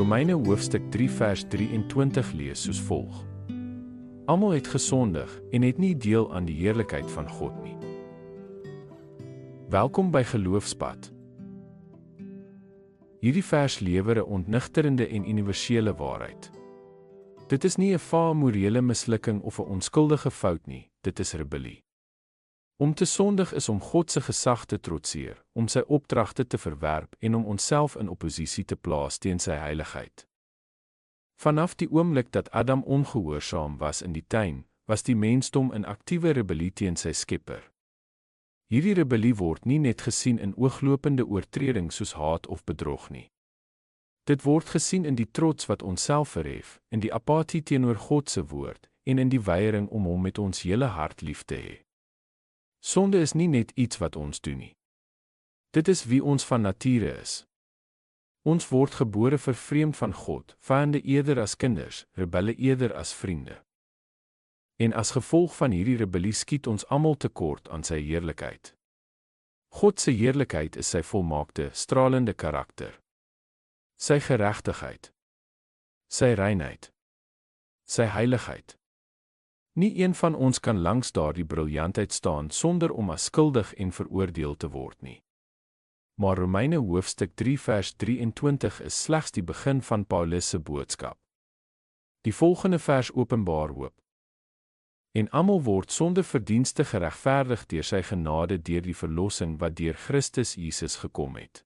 Romeine hoofstuk 3 vers 23 lees soos volg. Almal het gesondig en het nie deel aan die heerlikheid van God nie. Welkom by Geloofspad. Hierdie vers lewer 'n ontnigterende en universele waarheid. Dit is nie 'n vae morele mislukking of 'n onskuldige fout nie, dit is rebellie. Om te sondig is om God se gesag te trotseer, om sy opdragte te verwerp en om onsself in oppositie te plaas teen sy heiligheid. Vanaf die oomblik dat Adam ongehoorsaam was in die tuin, was die mensdom in aktiewe rebellie teen sy Skepper. Hierdie rebellie word nie net gesien in ooglopende oortredings soos haat of bedrog nie. Dit word gesien in die trots wat onsself verhef, in die apatie teenoor God se woord en in die weiering om hom met ons hele hart lief te hê. Sonde is nie net iets wat ons doen nie. Dit is wie ons van nature is. Ons word gebore vervreemd van God, vyande eerder as kinders, rebelle eerder as vriende. En as gevolg van hierdie rebellie skiet ons almal tekort aan sy heerlikheid. God se heerlikheid is sy volmaakte, stralende karakter. Sy geregtigheid. Sy reinheid. Sy heiligheid. Nie een van ons kan langs daardie briljantheid staan sonder om as skuldig en veroordeel te word nie. Maar Romeine hoofstuk 3 vers 23 is slegs die begin van Paulus se boodskap. Die volgende vers openbaar hoop. En almal word sonder verdienste geregverdig deur sy genade deur die verlossing wat deur Christus Jesus gekom het.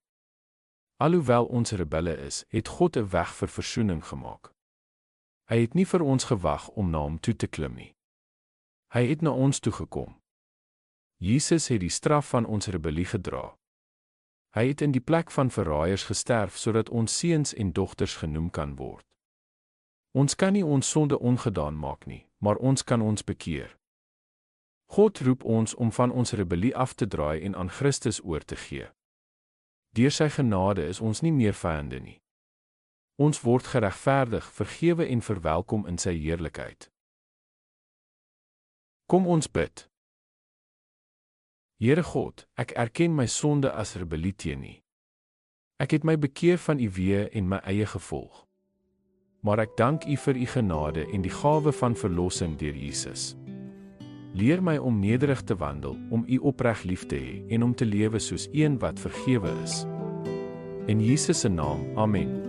Alhoewel ons rebelle is, het God 'n weg vir versoening gemaak. Hy het nie vir ons gewag om na hom toe te klim nie. Hy het na ons toe gekom. Jesus het die straf van ons rebellie gedra. Hy het in die plek van verraaiers gesterf sodat ons seuns en dogters genoem kan word. Ons kan nie ons sonde ongedaan maak nie, maar ons kan ons bekeer. God roep ons om van ons rebellie af te draai en aan Christus oor te gee. Deur sy genade is ons nie meer vyande nie. Ons word geregverdig, vergewe en verwelkom in sy heerlikheid. Kom ons bid. Here God, ek erken my sonde as rebellie teen U. Ek het my bekeer van U weë en my eie gevolg. Maar ek dank U vir U genade en die gawe van verlossing deur Jesus. Leer my om nederig te wandel, om U opreg lief te hê en om te lewe soos een wat vergewe is. In Jesus se naam, amen.